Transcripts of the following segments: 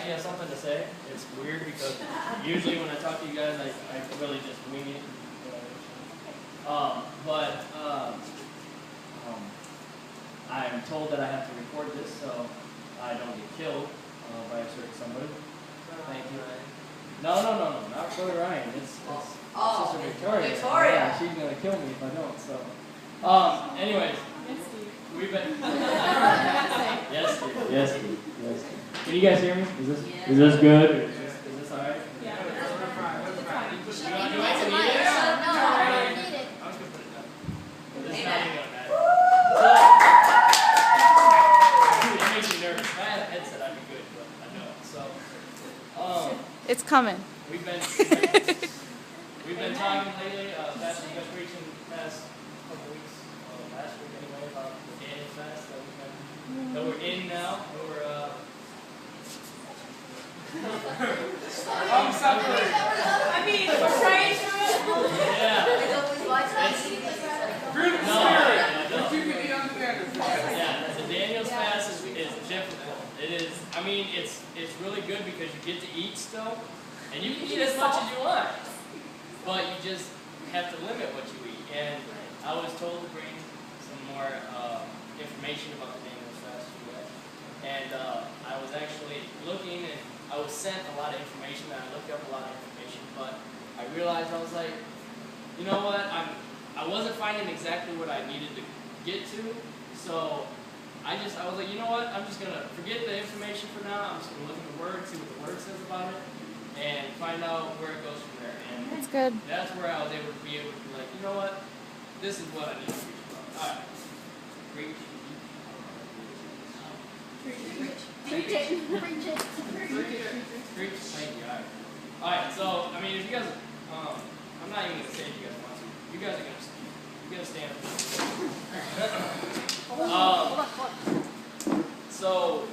actually have something to say. It's weird because usually when I talk to you guys, I really just wing it. I'm told that I have to record this so I don't get killed by a certain somebody. Thank you. No, not Brother Ryan. It's Sister Victoria. Yeah, she's gonna kill me if I don't. So, anyways, we've been. Yes, Steve. Yes, Steve. Yes. Can you guys hear me? Is this good? Is this all right? Yeah. Do you want to need it? No, I don't need it. I'm just gonna put it down. This is not even gonna matter. It makes me nervous. If I had a headset, I'd be good, but I don't. So, It's coming. we've been talking lately. Pastor's been preaching the past couple weeks, last week anyway, about the Daniels fast that we're in now. We're I'm suffering. I mean, we're praying through it. yeah. Yeah, the Daniels fast is difficult. It is. I mean, it's really good because you get to eat still, and you can eat as much as you want, but you just have to limit what you eat. And I was told to bring some more information about the Daniels fast to you guys. And I was actually looking, and I was sent a lot of information, and I looked up a lot of information, but I realized I was like, you know what? I wasn't finding exactly what I needed to get to, so I was like, you know what? I'm just gonna forget the information for now. I'm just gonna look at the Word, see what the Word says about it, and find out where it goes from there. And That's good. that's where I was able to be like, you know what? This is what I need to preach about. All right, preach. Preach it. Preach. Thank you. All right. So I mean, if you guys, I'm not even gonna say if you guys want to. You guys are gonna stand. You gotta stand. So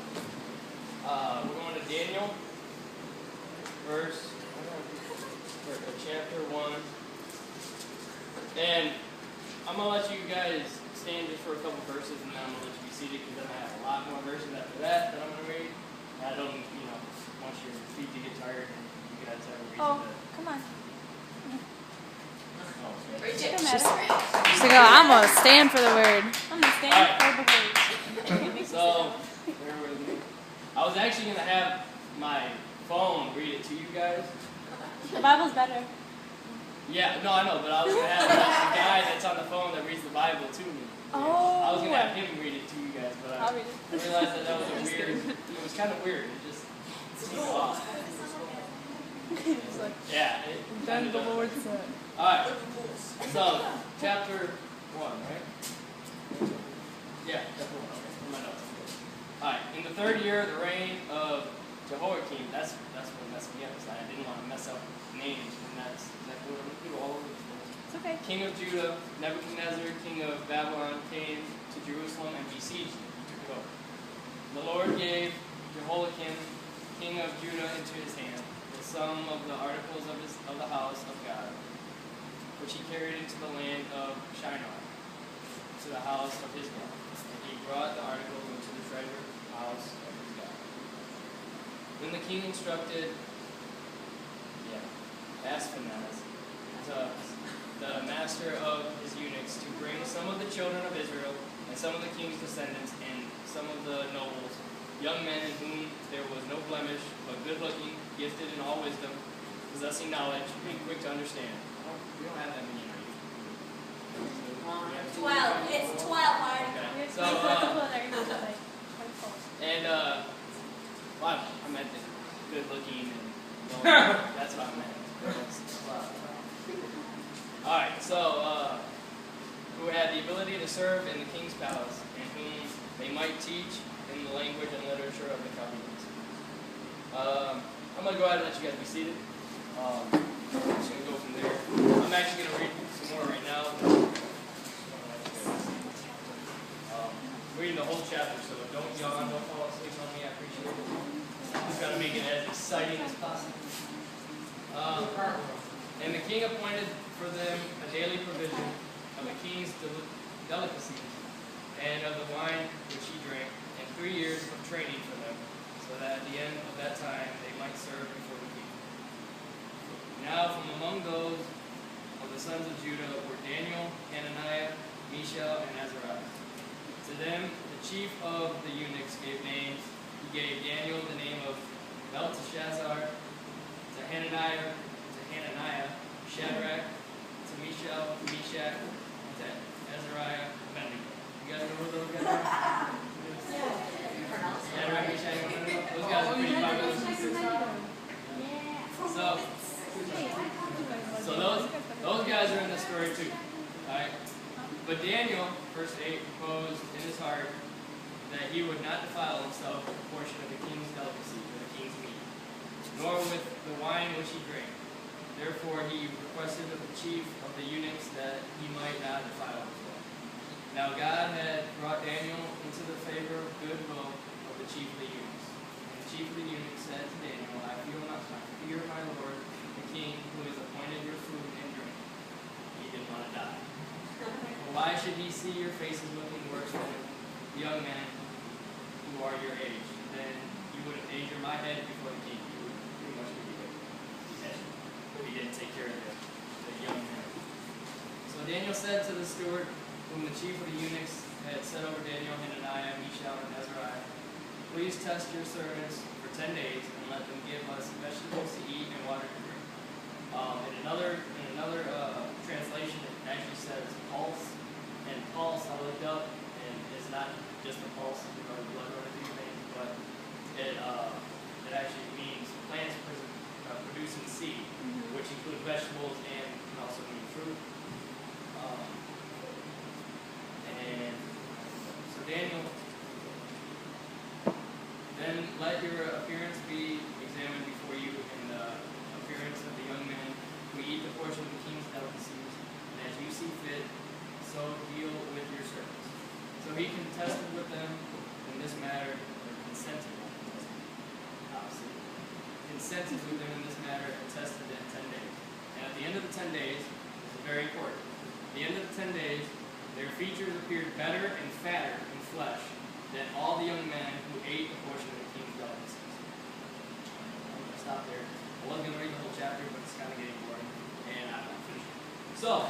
we're going to Daniel, chapter 1, and I'm gonna let you guys stand just for a couple verses, and then I'm gonna let you be seated because then I have a lot more verses after that I'm gonna read. I don't, want your feet to get tired and you guys have a reason to. Come on. Preach it. She's I'm gonna stand for the word. I'm gonna stand for the word. So, bear with me. I was actually gonna have my phone read it to you guys. The Bible's better. Yeah, no, I know, but I was gonna have the guy that's on the phone that reads the Bible to me. Oh. I was gonna have him read it to you guys, but I'll read it. I realized that was a weird. It was kind of weird. It just seemed off. It's like, Yeah. done the Lord said. All right. So, chapter 1, right? Yeah, chapter 1. Okay, in my notes. All right. In the 3rd year of the reign of Jehoiakim, that's what messed me up. I didn't want to mess up names, and that's exactly what I'm going to do all over this place. It's okay. King of Judah, Nebuchadnezzar, king of Babylon, came to Jerusalem and besieged it. He took it over. The Lord gave Jehoiakim, king of Judah, into his hand the sum of the articles of the house of God, which he carried into the land of Shinar, to the house of his God. And he brought the articles into the treasure house of his God. Then the king instructed Ashpenaz, the master of his eunuchs, to bring some of the children of Israel, and some of the king's descendants, and some of the nobles, young men in whom there was no blemish, but good-looking, gifted in all wisdom, possessing knowledge, and quick to understand. We don't have that many, right? 12. It's 12, Marty. Okay. So, well, I meant good-looking, and that's what I meant. Alright, so, who had the ability to serve in the king's palace, and whom they might teach in the language and literature of the Chaldeans. I'm going to go ahead and let you guys be seated. I'm just going to go from there. I'm actually going to read some more right now. Reading the whole chapter, so don't yawn, don't fall asleep on me, I appreciate it. Just got to make it as exciting as possible. And the king appointed for them a daily provision of the king's delicacies and of the wine which he drank, and 3 years of training for them, so that at the end of that time serve before the king. Now from among those of the sons of Judah were Daniel, Hananiah, Mishael, and Azariah. To them the chief of the eunuchs gave names. He gave Daniel the name of Belteshazzar, to Hananiah, Shadrach, to Mishael, Meshach, and to Azariah, Abednego. You guys know who those guys are? Shadrach, Meshach, and Abednego? Those guys are pretty popular. So those guys are in the story too. Alright? But Daniel, verse 8, proposed in his heart that he would not defile himself with a portion of the king's delicacy, or the king's meat, nor with the wine which he drank. Therefore he requested of the chief of the eunuchs that he might not defile himself. Now God had brought Daniel into the favor of goodwill of the chief of the eunuchs. And the chief of the eunuchs said to Daniel, I fear my lord, the king, who has appointed your food and drink. He didn't want to die. But why should he see your faces looking worse than the young men who are your age? Then you would endanger my head before the king. You would pretty much be dead if he didn't take care of the young men. So Daniel said to the steward, whom the chief of the eunuchs had set over Daniel, Hananiah, Mishael, and Azariah, please test your servants for 10 days and let them give us vegetables to eat and water to drink. In another translation, it actually says pulse, and pulse I looked up, and it's not just a pulse, the blood running through your veins, but it actually means plants producing seed, which include vegetables and can also mean fruit. And so Daniel, then let your appearance be examined before you, and the appearance of the young men who eat the portion of the king's delicacies, and as you see fit, so deal with your servants. So he contested with them in this matter, or consented with them in this matter, and tested it 10 days. And at the end of the 10 days, this is very important, at the end of the 10 days, their features appeared better and fatter in flesh than all the young men who ate a portion of the king's delicacies. I'm going to stop there. I was going to read the whole chapter, but it's kind of getting boring, and I'm not finished. So,